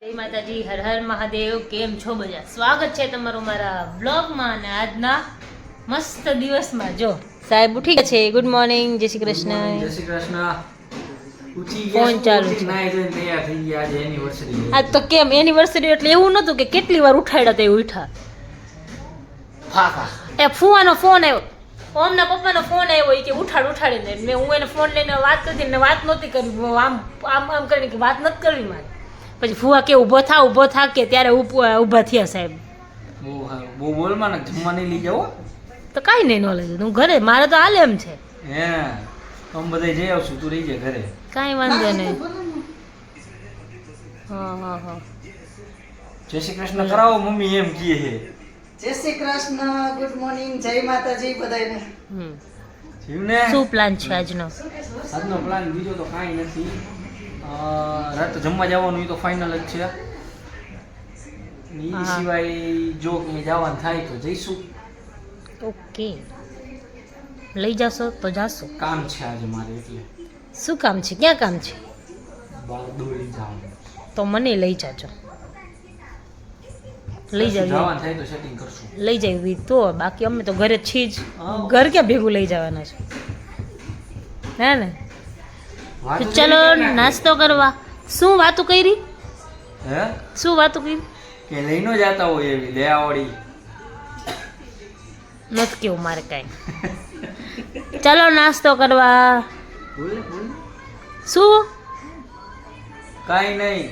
જય માતાજી, હર હર મહાદેવ. કેમ છો બધા? સ્વાગત છે તમારું મારા બ્લોગમાં. અને આજના મસ્ત દિવસમાં જો સાહેબ ઉઠી ગયા છે. ગુડ મોર્નિંગ, જય શ્રી કૃષ્ણ. જય શ્રી કૃષ્ણ. ફોન ચાલુ છે. તૈયાર થઈ ગયા. આજે એનિવર્સરી. આજ તો કેમ એનિવર્સરી એટલે એવું નતું કે કેટલી વાર ઉઠાડ્યા તે ઉઠા. ફાકા એ ફુવાનો ફોન આવ્યો, ઓમના પપ્પાનો ફોન આવ્યો કે ઉઠાડીને હું એને ફોન લઈને વાત કરતી ને વાત નહોતી કરી, આમ આમ આમ કરીને કે વાત નથી કરવી મારે. પછી ફુવા કે ઊભો થા કે ત્યારે ઊભા થયા સાહેબ. બહુ બોલમાં ને જમવા નહીં લઈ જાઓ તો કાંઈ નહીં નોલેજ, હું ઘરે, મારે તો હાલે એમ છે. હે તમે બધા જઈ આવશું, તું રહી જાય ઘરે. કાંઈ વાંધો નહીં. હા. જય શ્રી કૃષ્ણ કરાવો, મમ્મી એમ કહે છે. જય શ્રી કૃષ્ણ, ગુડ મોર્નિંગ, જય માતાજી બધાને. જીવને શું પ્લાન છે આજનો? આજનો પ્લાન બીજો તો કાંઈ નથી. રાતે જમવા જવાનું એ તો ફાઇનલ જ છે. એ સિવાય જો કે જવાનું થાય તો જઈશું. ઓકે, લઈ જાશો તો જાશો. કામ છે આજે મારે, એટલે શું કામ છે? ક્યાં કામ છે? દોડી જવાનું. તો મને લઈ જાજો. લઈ જાવ, જવાનું થાય તો સેટિંગ કરશું. લઈ જાવી તો, બાકી અમે તો ઘરે જ છીએ જ. ઘર ક્યાં ભેગું લઈ જવાના છે? હે ને? તો ચલો નાસ્તો કરવા. શું વાતો કરી? હે શું વાતો કરી? કે લઈને જતા હોય એવી લે આવડી નથી કેવું મારે કાંઈ. ચલો નાસ્તો કરવા. શું? કાંઈ નહીં.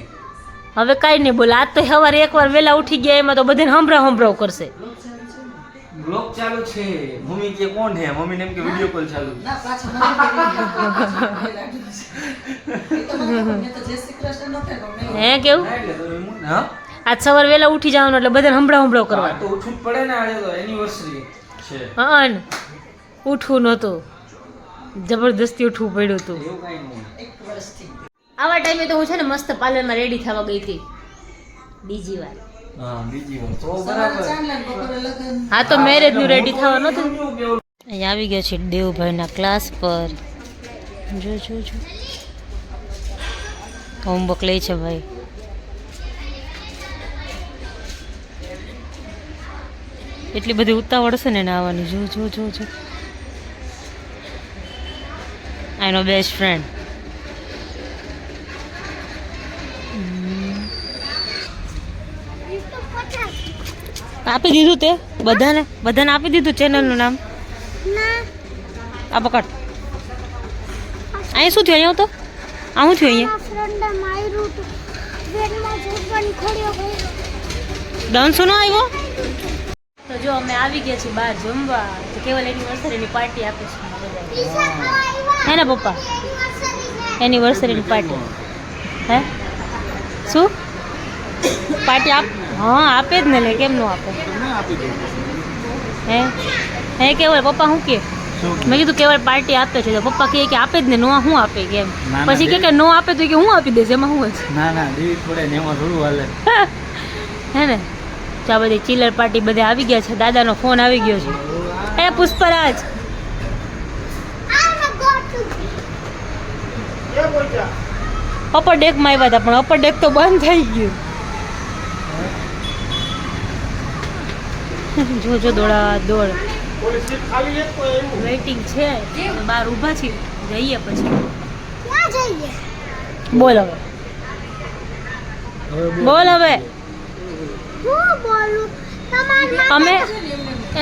હવે કાંઈ નહીં બોલે. આજ તો સવારે એકવાર વહેલા ઉઠી ગયા, એમાં તો બધાને હંભરાવ કરશે. બ્લોગ ચાલુ છે. મમ્મી કે કોણ છે? મમ્મી ને એમ કે વિડિયો કોલ ચાલુ. ના પાછું મને તો જય શ્રી કૃષ્ણ ન કહેતો મેં. હે કેવું? ના એટલે તો એમ હા આજ સવારે વહેલા ઉઠી જવાનું એટલે બધાને હંભરાવ કરવા. તો ઉઠવું જ પડે ને. આજે તો એનિવર્સરી છે. હા, ઉઠવું નહોતું, જબરદસ્તી ઉઠવું પડ્યું હતું. એવું કાંઈ નહીં. એક વર્ષથી આવા ટાઈમે તો હું છે ને મસ્ત પાર્લરમાં રેડી થવા ગઈ હતી બીજી વાર. હા બીજી વાર તો સવારે બરાબર. ચાંદલા ને બપોરે લગન. હા તો મેરેજનું રેડી થવા નહોતું. કેવું અહીંયા આવી ગયા છે દેવભાઈના ક્લાસ પર. જો હોમવર્ક લે છે ભાઈ. એટલી બધી ઉતાવળ છે ને એને આવવાની. જો આનો બેસ્ટ ફ્રેન્ડ. આપી દીધું તે બધાને આપી દીધું ચેનલનું નામ. આ પકડ. અહીંયા શું થયું? અહીંયા તો આ શું થયું? અહીંયા ડાન્સ નો આવ્યો. તો જો અમે આવી ગયા છીએ બહાર જમવા. તો કેવલ એનિવર્સરીની પાર્ટી આપે છે હે ને પપ્પા? એનિવર્સરીની પાર્ટી. હે શું પાર્ટી આપ? હા આપે જ ને, લે કેમ નો આપે? હે કેવલ પપ્પા શું કે? મેં કીધું કેવળ પાર્ટી આપે છે તો પપ્પા કહે કે આપે જ ને, નો શું આપે કેમ? પછી કે નો આપે તો કે હું આપી દઈશ, એમાં શું છે? ના દેવી પડે ને, એમાં થોડું હાલે. હે ને? તો આ બધી ચિલર પાર્ટી બધે આવી ગયા છે. દાદાનો ફોન આવી ગયો છે. એ પુષ્પરાજ, અપર ડેકમાં આવ્યા હતા પણ અપર ડેક તો બંધ થઈ ગયું. જો દોડ વેઇટિંગ છે, બહાર ઊભા છીએ. જઈએ પછી. બોલ હવે.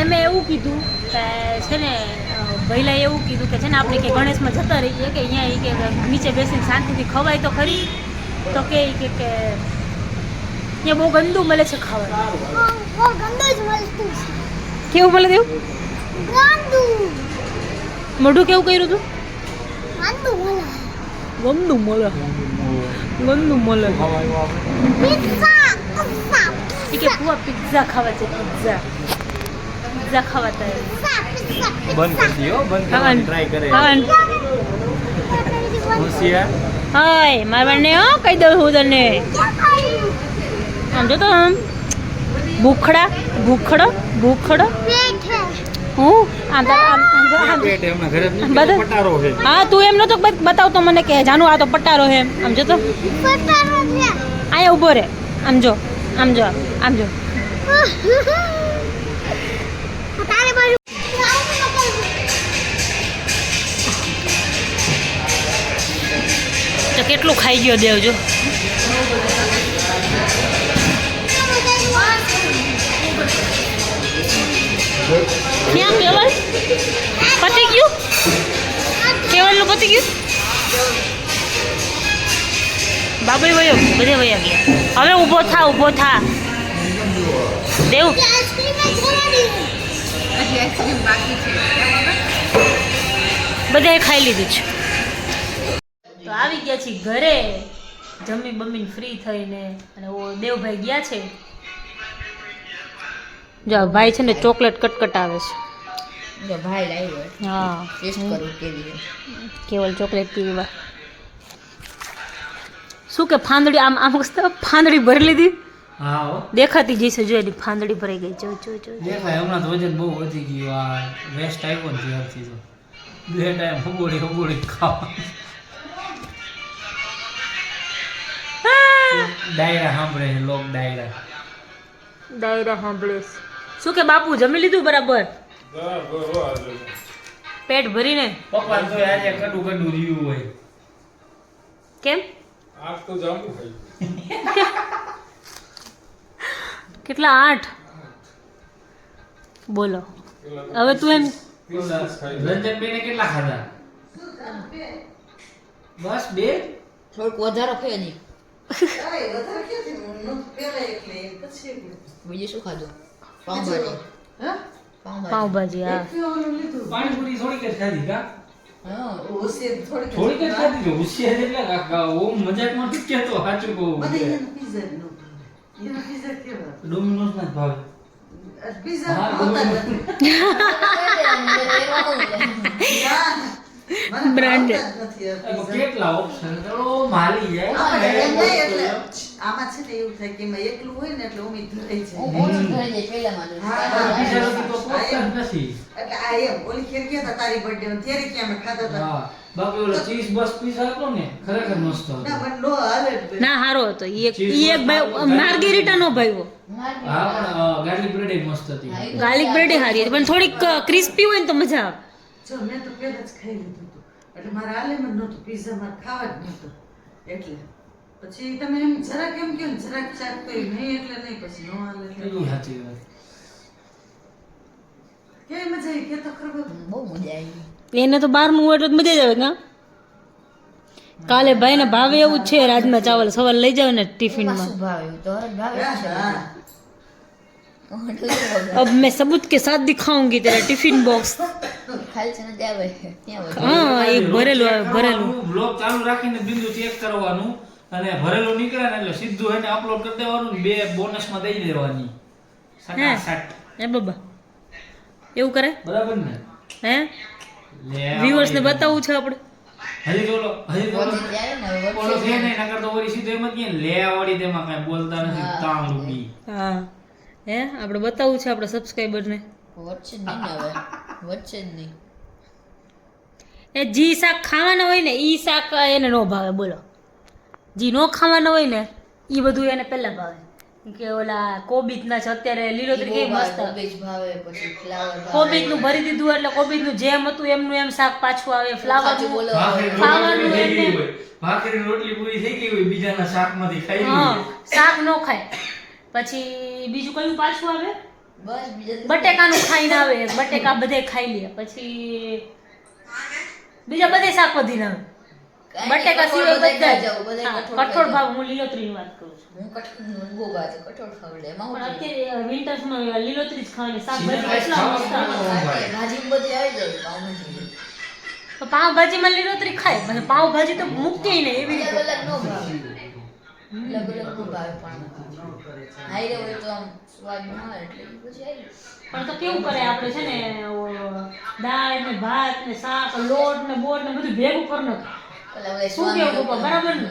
અમે એવું કીધું કે છે ને ભઈલા એવું કીધું કે છે ને આપણે કે ગણેશમાં જતા રહીએ કે અહીંયા કે નીચે બેસીને શાંતિથી ખવાય તો ખરી. તો કે અહીંયા બહુ ગંદુ મળે છે ખાવાનું. કેવું મળે તેવું? મોઢું કેવું કર્યું તું? ગંદુ મળે. કે પૂરા પિઝા ખાવા છે. પિઝા ખાવા બંધ કરી દો, બંધ કરવાની ટ્રાય કરે. હોશિયાર. હાય મારવાને હો કહી દઉં હું તને. આમ જો તો આમ ભૂખડો હું પેટ એમના ઘરે જ નહીં, બધા- પટારો છે. હા તું એમ નતો બતાવતો મને કે જાનું આ તો પટારો હે. આમ જો તો પટારો છે. અહીંયા ઊભો રે. આમ જો આમ જો આમ જો. તો કેટલું ખાઈ ગયો દેવ જો. ક્યાં કેવલ પતી ગયું? કેવલનું પતી ગયું? બાબુ વયો બધે વયા ગયા. હવે ઊભો થા ઊભો થા દેવ. બધાએ ખાઈ લીધું છે. તો આવી ગયા છીએ ઘરે જમી બમીને ફ્રી થઈને. અને દેવભાઈ ગયા છે. જો ભાઈ છે ને ચોકલેટ કટકટ આવે છે. જો ભાઈ લાવ્યો હા ટેસ્ટ કરું કેવી કેવલ ચોકલેટ પીવા. શું કે ફાંદડી આમ આમ ફાંદડી ભરી લીધી. હા હો દેખાતી જઈશે જો એની ફાંદડી ભરાઈ ગઈ. જો જો જો દેખાય હમણાં તો વજન બહુ વધી ગયું. આ વેસ્ટ આવ્યો ને ત્યારથી તો બે ટાઈમ હબોડી ખાવા. ડાયરા સાંભળે છે લોક ડાયરા. ડાયરા સાંભળીશ. શું કે બાપુ જમી લીધું બરાબર? પેટ ભરીને? પપ્પા તો આજે કડું રહ્યું હોય. કેમ? આજ તો જાંબુ ખાઈ. કેટલા 8? બોલો હવે તું એમ. રંજનબેને કેટલા ખાધા? બસ 2. થોડુંક વધારો ખાય નહીં કાંઈ વધારે ક્યાંથી? પહેલા એકલી, પછી એકલી. બીજું શું ખાધું પાઉંભાજી હા? પાઉંભાજી. હા એકલું ઓલું લીધું. પાણીપુરી થોડીક જ ખાધી કા? હા હોશિયાર થોડીક થોડીક જ ખાધી છે. હોશિયાર એટલે કાકા ઓમ મજાકમાં નથી કહેતો, સાચું કહું. મને એનો પીઝા જ ન ભાવે. એનો પીઝા કેવો? ડોમિનોઝ ના જ ભાવે. આ પીઝા હા, ભાવતા જ નથી. ના, મને Branded. ભાવતા જ નથી આ એમાં પીઝા. કેટલા ઓપ્શન ચલો માલી જાય. આપણે એમ નહીં એટલે આમાં છે ને એવું થાય કે એમાં એકલું હોય ને એટલે ઉમેદ ધરાઈ જાય. હું ઓછું ઘરે જઈ પહેલામાં તો હા, આ બીજા લોકો તો પોતા જ નથી. એટલે આ એમ ઓલી ખેર ગયા હતા તારી બર્થડે ત્યારે કે અમે ખાધા હતા. હા બાકી ઓલો ચીઝ બસ પીઝા હતો ને ખરેખર મસ્ત હતો. ના મને નો હાલે જ ભાઈ. ના હારો હતો. ઈ એક ભાઈ માર્ગેરિટા નો ભાઈવો. હા પણ ગાર્લિક બ્રેડ મસ્ત હતી. ગાર્લિક બ્રેડ હારી હતી પણ થોડીક ક્રિસ્પી હોય ને તો મજા આવે. જો મેં તો પહેલા જ ખાઈ લીધું હતું એટલે મારે હાલે મને નહોતું પીઝા મારે ખાવા જ નહોતું એટલે પછી તમે એમ જરાક એમ કહો ને જરાક ચાક કરી નહીં એટલે નહીં પછી નો હાલે એટલે એ સાચી વાત. કેવી મજા આવી કે તો ખબર બહુ મજા આવી એને તો બહારનું હોય એટલે મજા જ આવે. કા કાલે ભાઈને ભાવે એવું જ છે રાજમા ચાવલ સવારે લઈ જાવ ને ટિફિનમાં. શું ભાવે તો હર ભાવે છે હા अब मैं सबूत के साथ दिखाऊंगी तेरा टिफिन बॉक्स. ખાલી છે ને ત્યાં આવે ત્યાં આવે હા એ ભરેલું આવે ભરેલું. બ્લોગ ચાલુ રાખીને બિંદુ ચેક કરવાનું અને ભરેલું નીકળે ને એટલે સીધું એને અપલોડ કરી દેવાનું ને 2 બોનસમાં દઈ દેવાની. સટાસટ. હે બાબા એવું કરે બરાબર ને? હે લે વ્યુઅર્સ ને બતાવવું છે આપણે. હજી તો પોતે ત્યારે ને હવે ઓલો છે ને નકર તો વળી સીધું એમ જ કહે લે વાળી તેમાં કાંઈ બોલતા નથી હા. તાંગલું બી. હા હે આપણે બતાવવું છે આપણા સબસ્ક્રાઇબરને. વચ્ચે જ નહીં ને હવે વચ્ચે જ નહીં એ જી શાક ખાવાના હોય ને ઈ શાક એને નો ભાવે. બોલો જી નો ખાવાના હોય ને ઈ બધું એને પહેલા ભાવે. કે ઓલા કોબીજના છે અત્યારે લીલોતરી કેવી મસ્ત. કોબીજ ભાવે પછી ફ્લાવર ભાવે કોબીજનું ભરી દીધું એટલે કોબીજનું જેમ હતું એમનું એમ શાક પાછું આવે. સાચું ફ્લાવરનું બોલો ભાખરીની ખાવાનું રોટલી થઈ ગઈ એને- હોય. ભાખરીની રોટલી પૂરી થઈ ગઈ હોય બીજાના શાકમાંથી ખાઈ હા લઈએ. શાક નો ખાય. પછી બીજું કયું પાછું આવે બસ બીજા બટેકાનું ખાઈને આવે. બટેકા બધે ખાઈ લે. પછી બીજા બધે શાક વધીને આવે. બટેકા સિવાય બધા જ. હા, કઠોળ ભાવ હું લીલોતરીની વાત કરું છું. હું કઠોળ બહુ ભાવે કઠોળ ખાવડે એમાં પણ હું અત્યારે વિન્ટર્સમાં લીલોતરી જ ખાવાની શાકભાજી સીઝન કેટલા વાઇઝ મસ્ત આવે. ખાવાનું. ભાજી બધી આવી જાય પાઉંભાજી તો પાવભાજીમાં લીલોતરી ખાય પછી પાવભાજી તો મૂકે નહીં એવી અલગ રીતે. અલગ નો ભાવે અલગ અલગ નો ભાવે પણ હાઈરે હોય તો આમ સ્વાદ ન આવે એટલે ઈ પછી આવી પણ તો કેવું કરે આપણે છે ને દાળ ને ભાત ને શાક લોટ ને બોટ ને બધું ભેગું કરી નાખે. ઓલા ઓલા શું સ્વાદ કેવું પપ્પા બરાબર ને?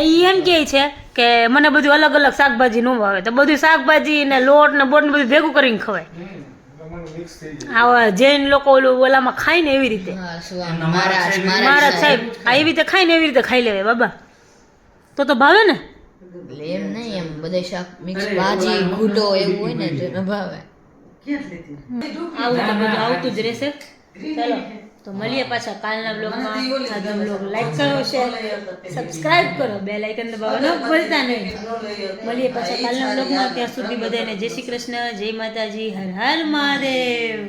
ઈ એમ કહે છે કે મને બધું અલગ અલગ શાકભાજી નો ભાવે તો બધું શાકભાજી ને લોટ ને બોટ ને બધું ભેગું કરીને ખવાય. તમારું મિક્સ થઈ જાય. આવા જૈન લોકો ઓલું ઓલામાં ખાય ને એવી રીતે. હા સ્વાદ એમના મહારાજ મહારાજ મહારાજ સાહેબ આ એવી રીતે ખાય ને એવી રીતે ખાઈ લેવાય બાબા. તો ભાવે ને એટલે એમ નહીં, એમ બધા શાક મિક્સ ભાજી ઘૂંટો એવું હોય ને તો એને ભાવે. ક્યાં જ લેતી આવું તો બધું આવતું જ રહેશે. ચલો તો મળીએ પાછા કાલના બ્લોગમાં. આજનો બ્લોગ લાઈક કરો, શેર, સબસ્ક્રાઇબ કરો, બેલ આઇકન દબાવવાનું ભૂલતા નહીં. મળીએ પાછા કાલના બ્લોગમાં. ત્યાં સુધી બધાને જય શ્રી કૃષ્ણ, જય માતાજી, હર હર મહાદેવ.